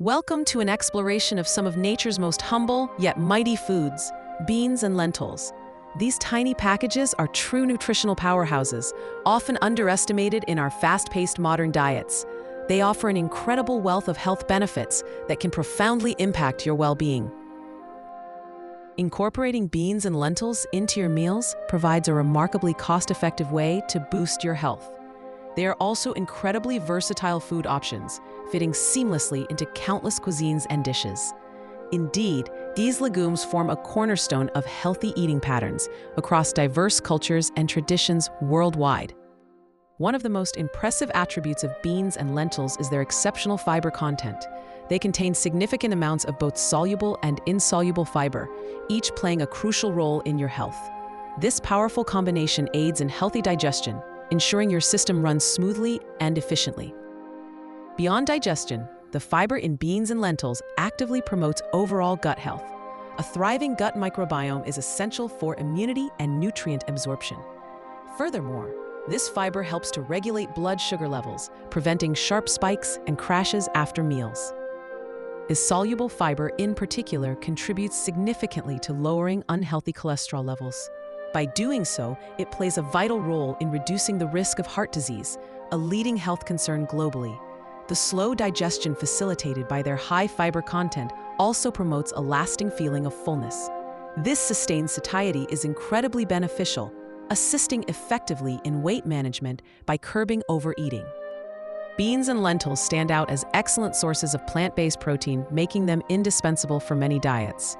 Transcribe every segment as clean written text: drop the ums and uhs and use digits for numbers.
Welcome to an exploration of some of nature's most humble yet mighty foods, beans and lentils. These tiny packages are true nutritional powerhouses, often underestimated in our fast-paced modern diets. They offer an incredible wealth of health benefits that can profoundly impact your well-being. Incorporating beans and lentils into your meals provides a remarkably cost-effective way to boost your health. They are also incredibly versatile food options, fitting seamlessly into countless cuisines and dishes. Indeed, these legumes form a cornerstone of healthy eating patterns across diverse cultures and traditions worldwide. One of the most impressive attributes of beans and lentils is their exceptional fiber content. They contain significant amounts of both soluble and insoluble fiber, each playing a crucial role in your health. This powerful combination aids in healthy digestion, ensuring your system runs smoothly and efficiently. Beyond digestion, the fiber in beans and lentils actively promotes overall gut health. A thriving gut microbiome is essential for immunity and nutrient absorption. Furthermore, this fiber helps to regulate blood sugar levels, preventing sharp spikes and crashes after meals. This soluble fiber in particular contributes significantly to lowering unhealthy cholesterol levels. By doing so, it plays a vital role in reducing the risk of heart disease, a leading health concern globally. The slow digestion facilitated by their high fiber content also promotes a lasting feeling of fullness. This sustained satiety is incredibly beneficial, assisting effectively in weight management by curbing overeating. Beans and lentils stand out as excellent sources of plant-based protein, making them indispensable for many diets.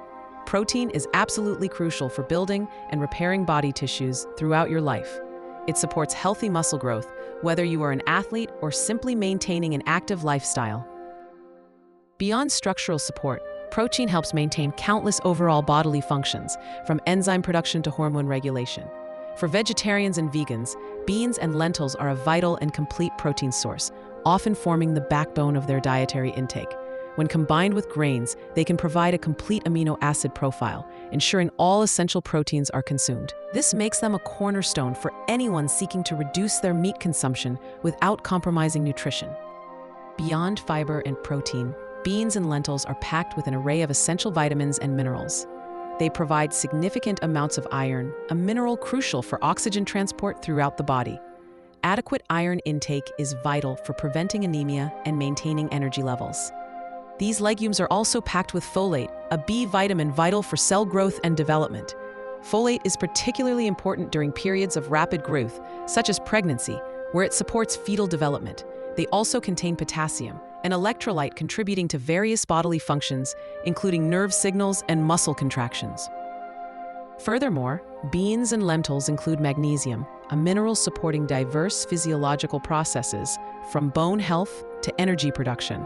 Protein is absolutely crucial for building and repairing body tissues throughout your life. It supports healthy muscle growth, whether you are an athlete or simply maintaining an active lifestyle. Beyond structural support, protein helps maintain countless overall bodily functions, from enzyme production to hormone regulation. For vegetarians and vegans, beans and lentils are a vital and complete protein source, often forming the backbone of their dietary intake. When combined with grains, they can provide a complete amino acid profile, ensuring all essential proteins are consumed. This makes them a cornerstone for anyone seeking to reduce their meat consumption without compromising nutrition. Beyond fiber and protein, beans and lentils are packed with an array of essential vitamins and minerals. They provide significant amounts of iron, a mineral crucial for oxygen transport throughout the body. Adequate iron intake is vital for preventing anemia and maintaining energy levels. These legumes are also packed with folate, a B vitamin vital for cell growth and development. Folate is particularly important during periods of rapid growth, such as pregnancy, where it supports fetal development. They also contain potassium, an electrolyte contributing to various bodily functions, including nerve signals and muscle contractions. Furthermore, beans and lentils include magnesium, a mineral supporting diverse physiological processes, from bone health to energy production.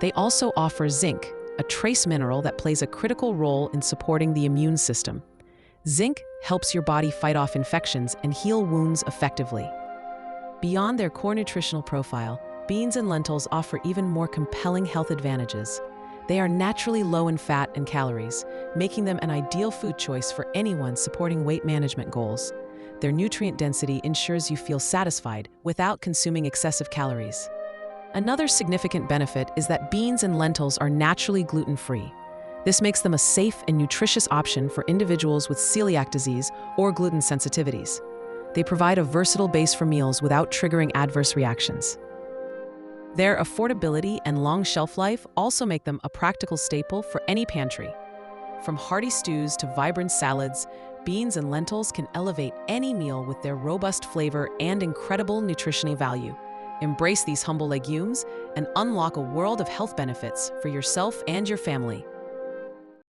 They also offer zinc, a trace mineral that plays a critical role in supporting the immune system. Zinc helps your body fight off infections and heal wounds effectively. Beyond their core nutritional profile, beans and lentils offer even more compelling health advantages. They are naturally low in fat and calories, making them an ideal food choice for anyone supporting weight management goals. Their nutrient density ensures you feel satisfied without consuming excessive calories. Another significant benefit is that beans and lentils are naturally gluten-free. This makes them a safe and nutritious option for individuals with celiac disease or gluten sensitivities. They provide a versatile base for meals without triggering adverse reactions. Their affordability and long shelf life also make them a practical staple for any pantry. From hearty stews to vibrant salads, beans and lentils can elevate any meal with their robust flavor and incredible nutritional value. Embrace these humble legumes and unlock a world of health benefits for yourself and your family.